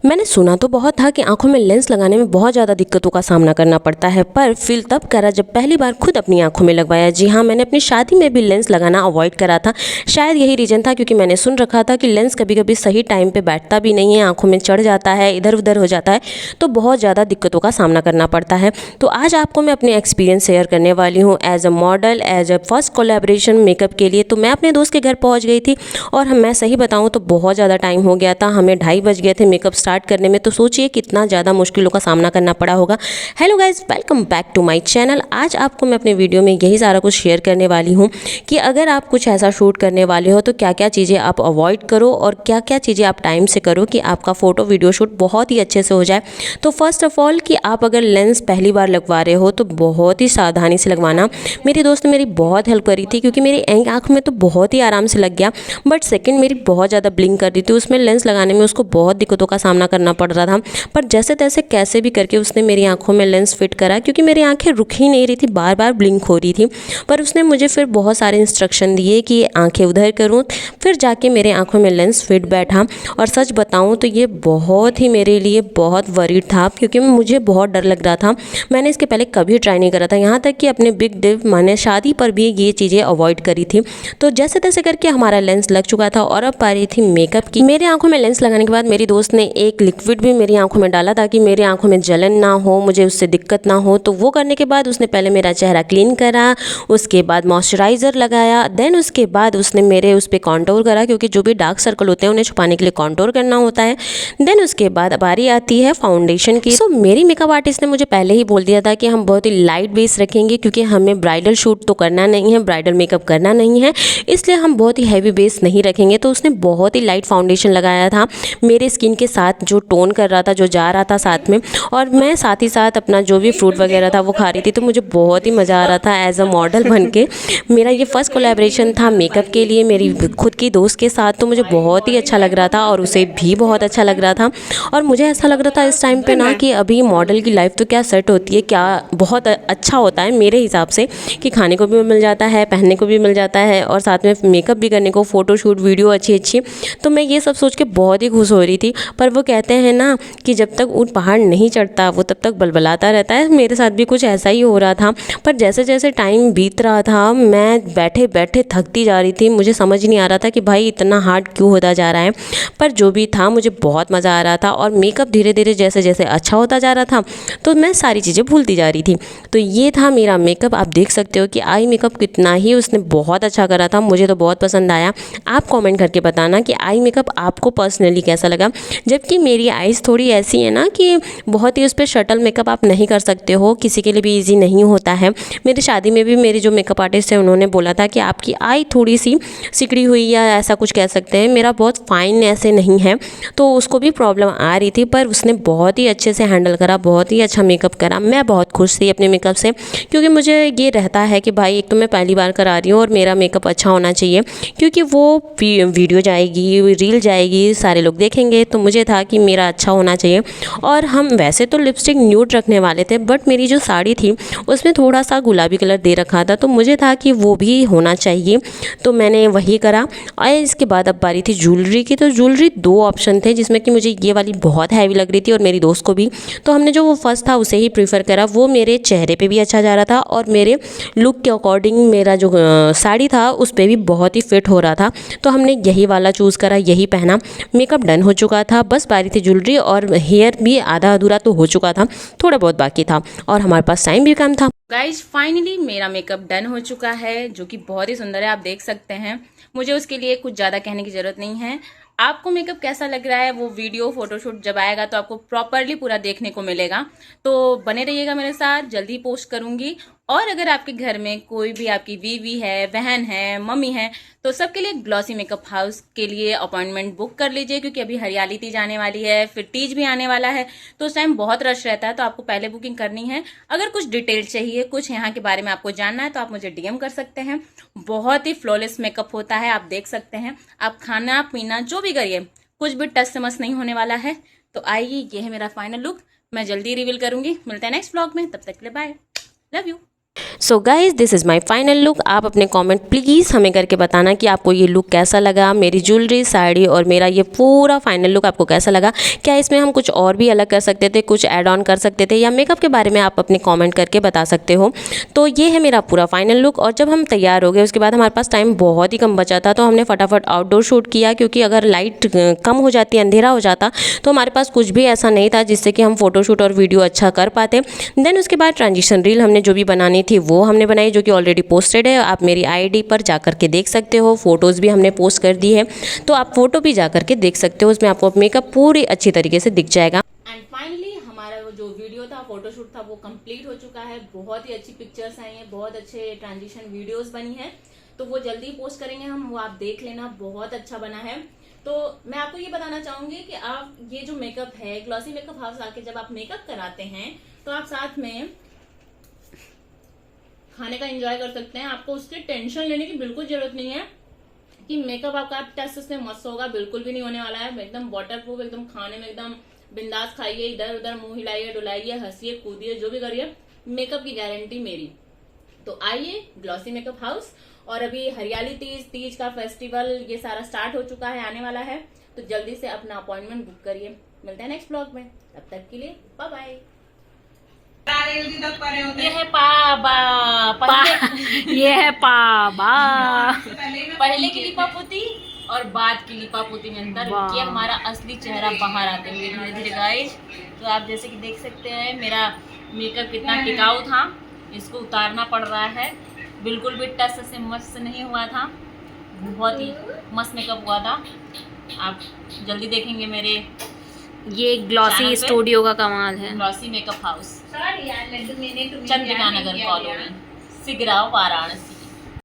मैंने सुना तो बहुत था कि आंखों में लेंस लगाने में बहुत ज़्यादा दिक्कतों का सामना करना पड़ता है, पर फील तब करा जब पहली बार खुद अपनी आंखों में लगवाया। जी हाँ, मैंने अपनी शादी में भी लेंस लगाना अवॉइड करा था। शायद यही रीज़न था, क्योंकि मैंने सुन रखा था कि लेंस कभी कभी सही टाइम पे बैठता भी नहीं है, आंखों में चढ़ जाता है, इधर उधर हो जाता है, तो बहुत ज़्यादा दिक्कतों का सामना करना पड़ता है। तो आज आपको मैं अपने एक्सपीरियंस शेयर करने वाली हूँ as a model, as a first collaboration makeup के लिए। तो मैं अपने दोस्त के घर पहुँच गई थी, और मैं सही बताऊँ तो बहुत ज़्यादा टाइम हो गया था, हमें 2:30 बज गए थे मेकअप स्टार्ट करने में। तो सोचिए कितना ज़्यादा मुश्किलों का सामना करना पड़ा होगा। Hello guys, welcome back to my channel. आज आपको मैं अपने वीडियो में यही सारा कुछ शेयर करने वाली हूँ कि अगर आप कुछ ऐसा शूट करने वाले हो तो क्या क्या चीज़ें आप अवॉइड करो और क्या क्या चीज़ें आप टाइम से करो कि आपका फ़ोटो वीडियो शूट बहुत ही अच्छे से हो जाए। तो फर्स्ट ऑफ ऑल कि आप अगर लेंस पहली बार लगवा रहे हो तो बहुत ही सावधानी से लगवाना। मेरी दोस्त ने मेरी बहुत हेल्प करी थी, क्योंकि मेरी आँख में तो बहुत ही आराम से लग गया, बट सेकेंड मेरी बहुत ज़्यादा ब्लिंक कर रही थी। उसमें लेंस लगाने में उसको बहुत दिक्कतों का सामना करना पड़ रहा था, पर जैसे तैसे कैसे भी करके उसने मेरी आंखों में लेंस फिट करा, क्योंकि मेरी आंखें रुक ही नहीं रही थी, बार बार ब्लिंक हो रही थी। पर उसने मुझे फिर बहुत सारे इंस्ट्रक्शन दिए कि आंखें उधर करूं, फिर जाके मेरे आंखों में लेंस फिट बैठा। और सच बताऊं तो ये बहुत ही मेरे लिए बहुत वरीड था, क्योंकि मुझे बहुत डर लग रहा था। मैंने इसके पहले कभी ट्राई नहीं करा था, यहाँ तक कि अपने बिग डे माने शादी पर भी ये चीज़ें अवॉइड करी थी। तो जैसे तैसे करके हमारा लेंस लग चुका था, और अब पारी थी मेकअप की। मेरे आंखों में लेंस लगाने के बाद मेरी दोस्त ने एक लिक्विड भी मेरी आंखों में डाला ताकि मेरी आंखों में जलन ना हो, मुझे उससे दिक्कत ना हो। तो वो करने के बाद उसने पहले मेरा चेहरा क्लीन करा, उसके बाद मॉइस्चराइज़र लगाया, देन उसके बाद उसने मेरे उस पर कॉन्टोर करा, क्योंकि जो भी डार्क सर्कल होते हैं उन्हें छुपाने के लिए कॉन्टोर करना होता है। देन उसके बाद बारी आती है फाउंडेशन की। सो मेरी मेकअप आर्टिस्ट ने मुझे पहले ही बोल दिया था कि हम बहुत ही लाइट बेस रखेंगे, क्योंकि हमें ब्राइडल शूट तो करना नहीं है, ब्राइडल मेकअप करना नहीं है, इसलिए हम बहुत ही हैवी बेस नहीं रखेंगे। तो उसने बहुत ही लाइट फाउंडेशन लगाया था मेरे स्किन के साथ, जो टोन कर रहा था, जो जा रहा था साथ में। और मैं साथ ही साथ अपना जो भी फ्रूट वगैरह था वो खा रही थी। तो मुझे बहुत ही मज़ा आ रहा था एज अ मॉडल बन के। मेरा ये फर्स्ट कोलैबोरेशन था मेकअप के लिए मेरी खुद की दोस्त के साथ, तो मुझे बहुत ही अच्छा लग रहा था और उसे भी बहुत अच्छा लग रहा था। और मुझे ऐसा लग रहा था इस टाइम पे ना कि अभी मॉडल की लाइफ तो क्या सेट होती है, क्या बहुत अच्छा होता है मेरे हिसाब से, कि खाने को भी मिल जाता है, पहनने को भी मिल जाता है, और साथ में मेकअप भी करने को, फ़ोटोशूट वीडियो अच्छी अच्छी। तो मैं ये सब सोच के बहुत ही खुश हो रही थी। पर वो कहते हैं ना कि जब तक ऊँट पहाड़ नहीं चढ़ता वो तब तक बलबलाता रहता है। मेरे साथ भी कुछ ऐसा ही हो रहा था। पर जैसे जैसे टाइम बीत रहा था मैं बैठे बैठे थकती जा रही थी। मुझे समझ नहीं आ रहा था कि भाई इतना हार्ड क्यों होता जा रहा है। पर जो भी था मुझे बहुत मज़ा आ रहा था, और मेकअप धीरे धीरे जैसे जैसे अच्छा होता जा रहा था तो मैं सारी चीज़ें भूलती जा रही थी। तो ये था मेरा मेकअप। आप देख सकते हो कि आई मेकअप कितना ही उसने बहुत अच्छा करा था, मुझे तो बहुत पसंद आया। आप कमेंट करके बताना कि आई मेकअप आपको पर्सनली कैसा लगा। जबकि मेरी आइज़ थोड़ी ऐसी है ना कि बहुत ही उस पर शटल मेकअप आप नहीं कर सकते हो, किसी के लिए भी ईजी नहीं होता है। मेरी शादी में भी मेरी जो मेकअप आर्टिस्ट है उन्होंने बोला था कि आपकी आई थोड़ी सी सिकड़ी हुई या ऐसा कुछ कह सकते हैं, मेरा बहुत फाइन ऐसे नहीं है। तो उसको भी प्रॉब्लम आ रही थी, पर उसने बहुत ही अच्छे से हैंडल करा, बहुत ही अच्छा मेकअप करा। मैं बहुत खुश थी अपने मेकअप से, क्योंकि मुझे ये रहता है कि भाई एक तो मैं पहली बार करा रही हूँ और मेरा मेकअप अच्छा होना चाहिए, क्योंकि वो वीडियो जाएगी, रील जाएगी, सारे लोग देखेंगे। तो मुझे था कि मेरा अच्छा होना चाहिए। और हम वैसे तो लिपस्टिक न्यूड रखने वाले थे, बट मेरी जो साड़ी थी उसमें थोड़ा सा गुलाबी कलर दे रखा था, तो मुझे था कि वो भी होना चाहिए, तो मैंने वही करा। और इसके बाद अब बारी थी ज्वेलरी की। तो ज्वेलरी 2 ऑप्शन थे, जिसमें कि मुझे ये वाली बहुत हैवी लग रही थी और मेरी दोस्त को भी। तो हमने जो वो फर्स्ट था उसे ही प्रीफर करा। वो मेरे चेहरे पे भी अच्छा जा रहा था, और मेरे लुक के अकॉर्डिंग मेरा जो साड़ी था उस पर भी बहुत ही फिट हो रहा था। तो हमने यही वाला चूज़ करा, यही पहना। मेकअप डन हो चुका था, बस बारी थी ज्वेलरी, और हेयर भी आधा अधूरा तो हो चुका था, थोड़ा बहुत बाकी था, और हमारे पास टाइम भी कम था। गाइज फाइनली मेरा मेकअप डन हो चुका है, जो कि बहुत ही सुंदर है, आप देख सकते हैं। मुझे उसके लिए कुछ ज़्यादा कहने की ज़रूरत नहीं है। आपको मेकअप कैसा लग रहा है वो वीडियो फोटोशूट जब आएगा तो आपको प्रॉपरली पूरा देखने को मिलेगा। तो बने रहिएगा मेरे साथ, जल्दी पोस्ट करूंगी। और अगर आपके घर में कोई भी आपकी बीवी है, बहन है, मम्मी है, तो सबके लिए ग्लॉसी मेकअप हाउस के लिए अपॉइंटमेंट बुक कर लीजिए, क्योंकि अभी हरियाली तीज आने वाली है, फिर तीज भी आने वाला है, तो उस टाइम बहुत रश रहता है। तो आपको पहले बुकिंग करनी है। अगर कुछ डिटेल चाहिए, कुछ यहाँ के बारे में आपको जानना है, तो आप मुझे डीएम कर सकते हैं। बहुत ही फ्लॉलेस मेकअप होता है, आप देख सकते हैं। आप खाना पीना जो भी करिए, कुछ भी टच से मस नहीं होने वाला है। तो आइए, ये है मेरा फाइनल लुक। मैं जल्दी रिवील करूंगी। मिलते हैं नेक्स्ट व्लॉग में, तब तक के लिए bye, love you. So guys this is my final look. आप अपने कमेंट प्लीज़ हमें करके बताना कि आपको ये लुक कैसा लगा, मेरी ज्वेलरी, साड़ी और मेरा ये पूरा फाइनल लुक आपको कैसा लगा। क्या इसमें हम कुछ और भी अलग कर सकते थे, कुछ ऐड ऑन कर सकते थे, या मेकअप के बारे में आप अपने कमेंट करके बता सकते हो। तो ये है मेरा पूरा फाइनल लुक। और जब हम तैयार हो गए उसके बाद हमारे पास टाइम बहुत ही कम बचा था, तो हमने फटाफट आउटडोर शूट किया, क्योंकि अगर लाइट कम हो जाती, अंधेरा हो जाता, तो हमारे पास कुछ भी ऐसा नहीं था जिससे कि हम फोटोशूट और वीडियो अच्छा कर पाते। देन उसके बाद ट्रांजिशन रील हमने जो भी बनानी थी वो हमने बनाई, जो कि ऑलरेडी पोस्टेड है। आप मेरी आईडी पर जाकर के देख सकते हो। फोटोज़ भी हमने पोस्ट कर दी है, तो आप फोटो भी जाकर के देख सकते हो। उसमें आपको मेकअप पूरी अच्छी तरीके से दिख जाएगा। एंड फाइनली हमारा वो जो वीडियो था, फोटोशूट था, वो कंप्लीट हो चुका है। बहुत ही अच्छी पिक्चर्स आई हैं, बहुत अच्छे ट्रांजिशन वीडियोस बनी हैं, तो वो जल्दी पोस्ट करेंगे हम, वो आप देख लेना, बहुत अच्छा बना है। तो मैं आपको ये बताना चाहूंगी कि आप ये जो मेकअप है, ग्लॉसी मेकअप हाउस आके जब आप मेकअप कराते हैं, तो आप साथ में खाने का एंजॉय कर सकते हैं। आपको उसकी टेंशन लेने की बिल्कुल जरूरत नहीं है कि मेकअप आपका टेस्ट से मस्त होगा, बिल्कुल भी नहीं होने वाला है। एकदम वाटर प्रूफ, एकदम खाने में एकदम बिंदास खाइए, इधर उधर मुंह हिलाइए, डुलाइए, हंसिए, कूदिए, जो भी करिए, मेकअप की गारंटी मेरी। तो आइए ग्लॉसी मेकअप हाउस। और अभी हरियाली तीज का फेस्टिवल ये सारा स्टार्ट हो चुका है, आने वाला है, तो जल्दी से अपना अपॉइंटमेंट बुक करिए। मिलते हैं नेक्स्ट ब्लॉग में, तब तक के लिए बाय बाय। ये है पाबा, ये है पाबा। पहले की लिपापोती और बाद की लिपापोती में अंतर, ये हमारा असली चेहरा बाहर आते हुए धीरे धीरे गाइस। तो आप जैसे कि देख सकते हैं मेरा मेकअप कितना टिकाऊ था, इसको उतारना पड़ रहा है। बिल्कुल भी टच से मस्त नहीं हुआ था, बहुत ही मस्त मेकअप हुआ था। आप जल्दी देखेंगे मेरे ये ग्लॉसी स्टूडियो का कमाल है। ग्लॉसी मेकअप हाउस, चंद्रिका नगर कॉलोनी, सिगरा, वाराणसी।